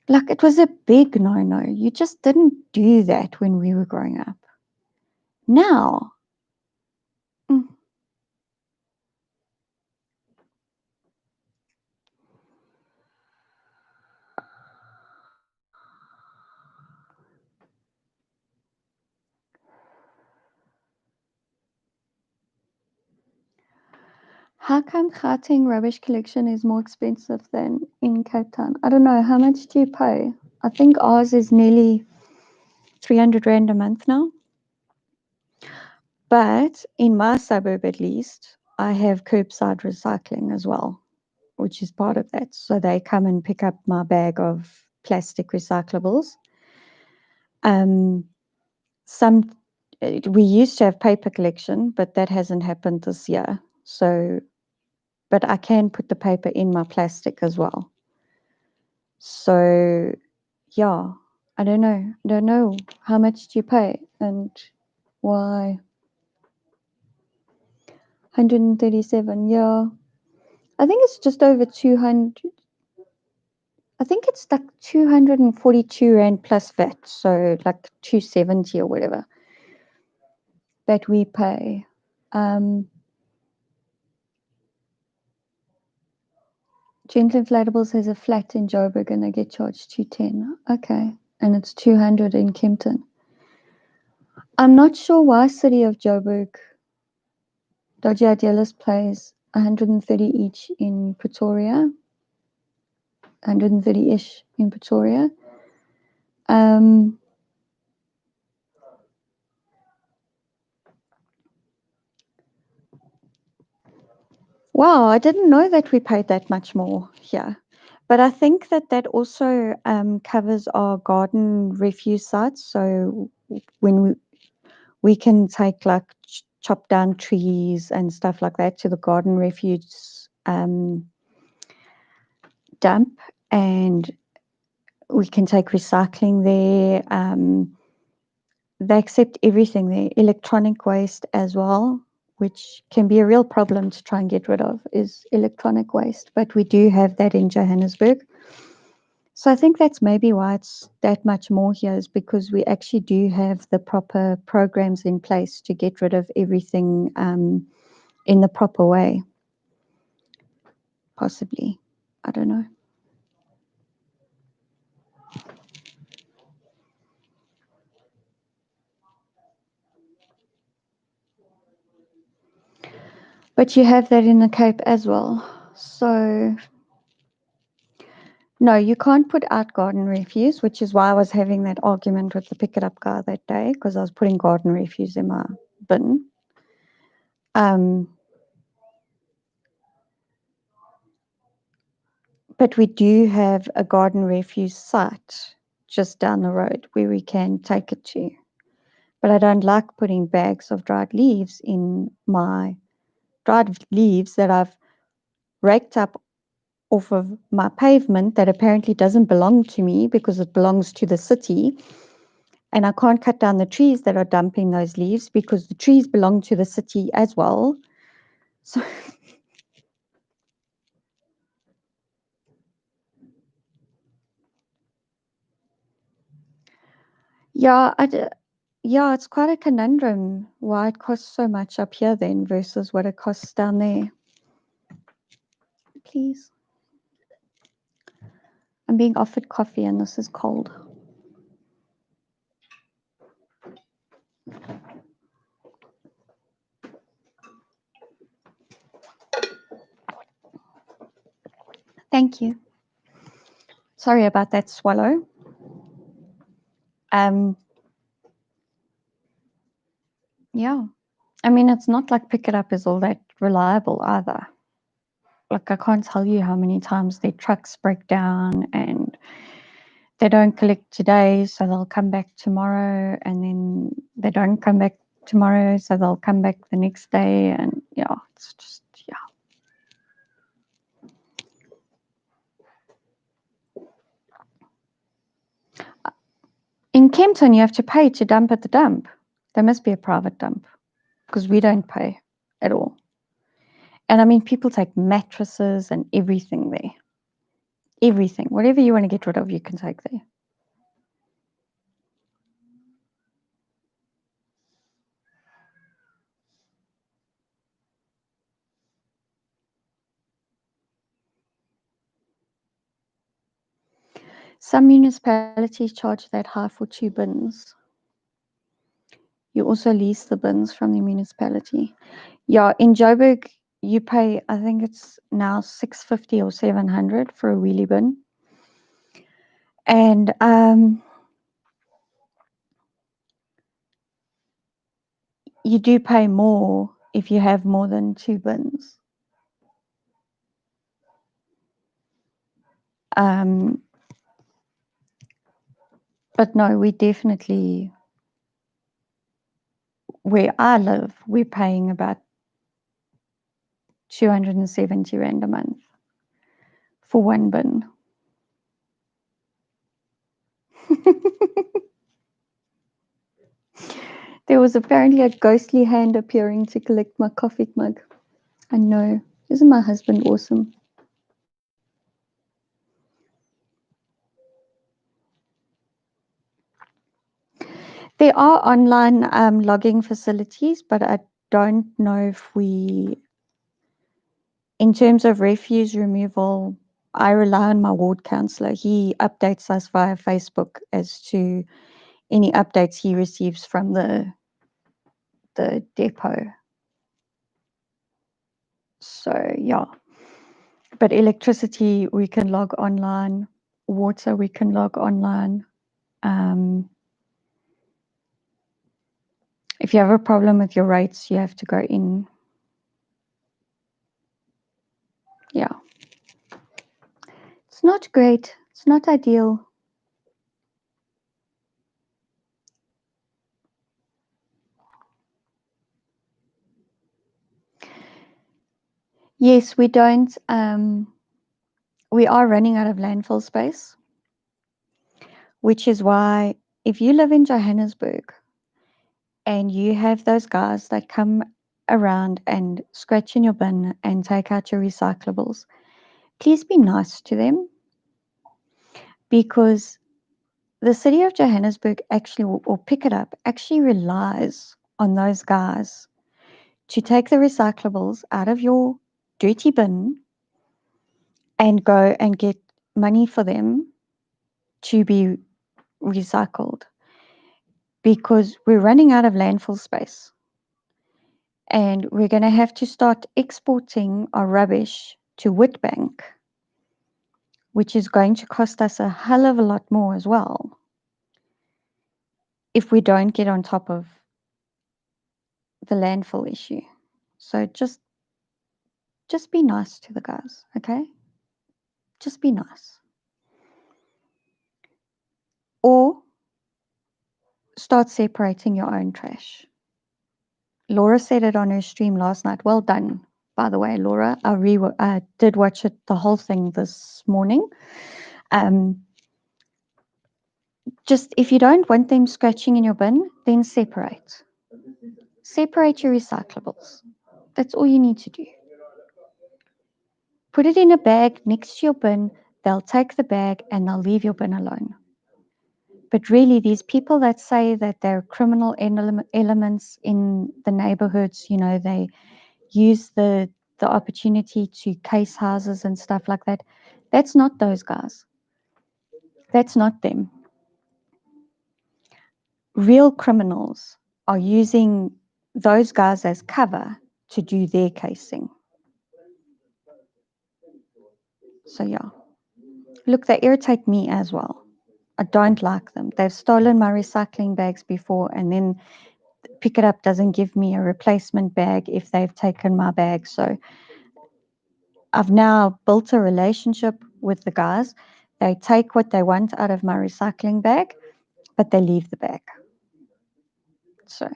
Like it was a big no-no. You just didn't do that when we were growing up. Now, how come Gauteng rubbish collection is more expensive than in Cape Town? I don't know. How much do you pay? I think ours is nearly 300 Rand a month now. But in my suburb, at least, I have curbside recycling as well, which is part of that. So they come and pick up my bag of plastic recyclables. Some we used to have paper collection, but that hasn't happened this year. So, but I can put the paper in my plastic as well. So, yeah, I don't know. I don't know how much do you pay and why. 137, yeah. I think it's just over 200. I think it's like 242 Rand plus VAT, so like 270 or whatever. that we pay. Gentle Inflatables has a flat in Joburg and they get charged 210. Okay. And it's 200 in Kempton. I'm not sure why City of Joburg Dodgy Idealist plays 130 each in Pretoria. 130-ish in Pretoria. Wow, I didn't know that we paid that much more here. But I think that also covers our garden refuse sites. So when we can take like chop down trees and stuff like that to the garden refuse dump, and we can take recycling there. They accept everything there, electronic waste as well, which can be a real problem to try and get rid of, is electronic waste. But we do have that in Johannesburg. So I think that's maybe why it's that much more here, is because we actually do have the proper programs in place to get rid of everything in the proper way. Possibly. I don't know. But you have that in the Cape as well. So no, you can't put out garden refuse, which is why I was having that argument with the pick it up guy that day, because I was putting garden refuse in my bin. But we do have a garden refuse site just down the road where we can take it to. But I don't like putting bags of dried leaves in my dried leaves that I've raked up off of my pavement that apparently doesn't belong to me because it belongs to the city. And I can't cut down the trees that are dumping those leaves because the trees belong to the city as well. So yeah, yeah, it's quite a conundrum why it costs so much up here then versus what it costs down there. Please. I'm being offered coffee and this is cold. Thank you. Sorry about that swallow. Yeah. I mean, it's not like Pick It Up is all that reliable either. Like, I can't tell you how many times their trucks break down and they don't collect today, so they'll come back tomorrow, and then they don't come back tomorrow, so they'll come back the next day, and yeah, it's just, yeah. In Kempton, you have to pay to dump at the dump. There must be a private dump because we don't pay at all. And I mean, people take mattresses and everything there. Everything. Whatever you want to get rid of, you can take there. Some municipalities charge that high for 2 bins. You also lease the bins from the municipality. Yeah, in Joburg, you pay, I think it's now 650 or 700 for a wheelie bin. And you do pay more if you have more than 2 bins. But no, we definitely, where I live, we're paying about 270 Rand a month for 1 bin. There was apparently a ghostly hand appearing to collect my coffee mug. I know. Isn't my husband awesome? There are online logging facilities, but I don't know if in terms of refuse removal, I rely on my ward councillor. He updates us via Facebook as to any updates he receives from the depot. So yeah, but electricity we can log online, water we can log online. If you have a problem with your rates, you have to go in. Yeah, it's not great. It's not ideal. Yes, we don't. We are running out of landfill space, which is why if you live in Johannesburg and you have those guys that come around and scratch in your bin and take out your recyclables, please be nice to them, because the city of Johannesburg actually, or Pick It Up, actually relies on those guys to take the recyclables out of your dirty bin and go and get money for them to be recycled, because we're running out of landfill space and we're going to have to start exporting our rubbish to Witbank, which is going to cost us a hell of a lot more as well if we don't get on top of the landfill issue. So just be nice to the guys, okay? Just be nice. Or start separating your own trash. Laura said it on her stream last night. Well done, by the way, Laura. I did watch it, the whole thing this morning. Just if you don't want them scratching in your bin, then separate. Separate your recyclables. That's all you need to do. Put it in a bag next to your bin. They'll take the bag and they'll leave your bin alone. But really, these people that say that they're criminal elements in the neighborhoods, you know, they use the opportunity to case houses and stuff like that. That's not those guys. That's not them. Real criminals are using those guys as cover to do their casing. So yeah, look, they irritate me as well. I don't like them. They've stolen my recycling bags before, and then Pick It Up doesn't give me a replacement bag if they've taken my bag. So I've now built a relationship with the guys. They take what they want out of my recycling bag, but they leave the bag. So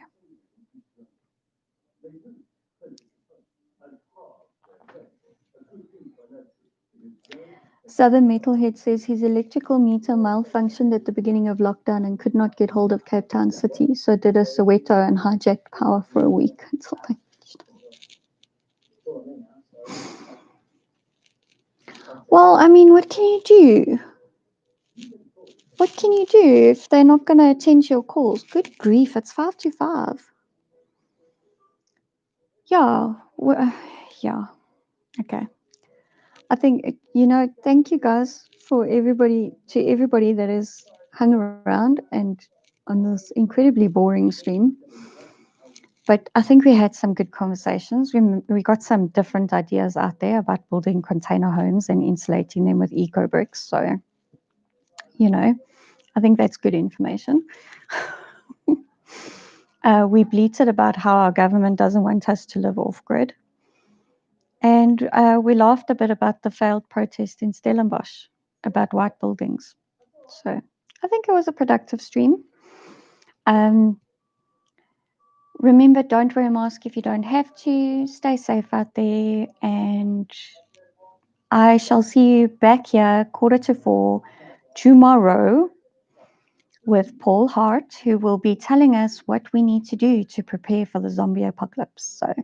Southern Metalhead says his electrical meter malfunctioned at the beginning of lockdown and could not get hold of Cape Town City, so did a Soweto and hijacked power for a week until they finished. Well, I mean, what can you do? What can you do if they're not going to attend to your calls? Good grief, it's 5 to 5. Yeah, yeah, okay. I think, you know, thank you guys for everybody that has hung around and on this incredibly boring stream. But I think we had some good conversations. We got some different ideas out there about building container homes and insulating them with eco bricks. So, you know, I think that's good information. We bleated about how our government doesn't want us to live off grid. And we laughed a bit about the failed protest in Stellenbosch about white buildings. So I think it was a productive stream. Remember, don't wear a mask if you don't have to. Stay safe out there. And I shall see you back here 3:45 tomorrow with Paul Hart, who will be telling us what we need to do to prepare for the zombie apocalypse. So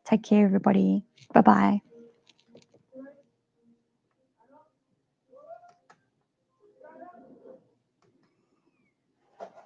take care, everybody. Bye-bye.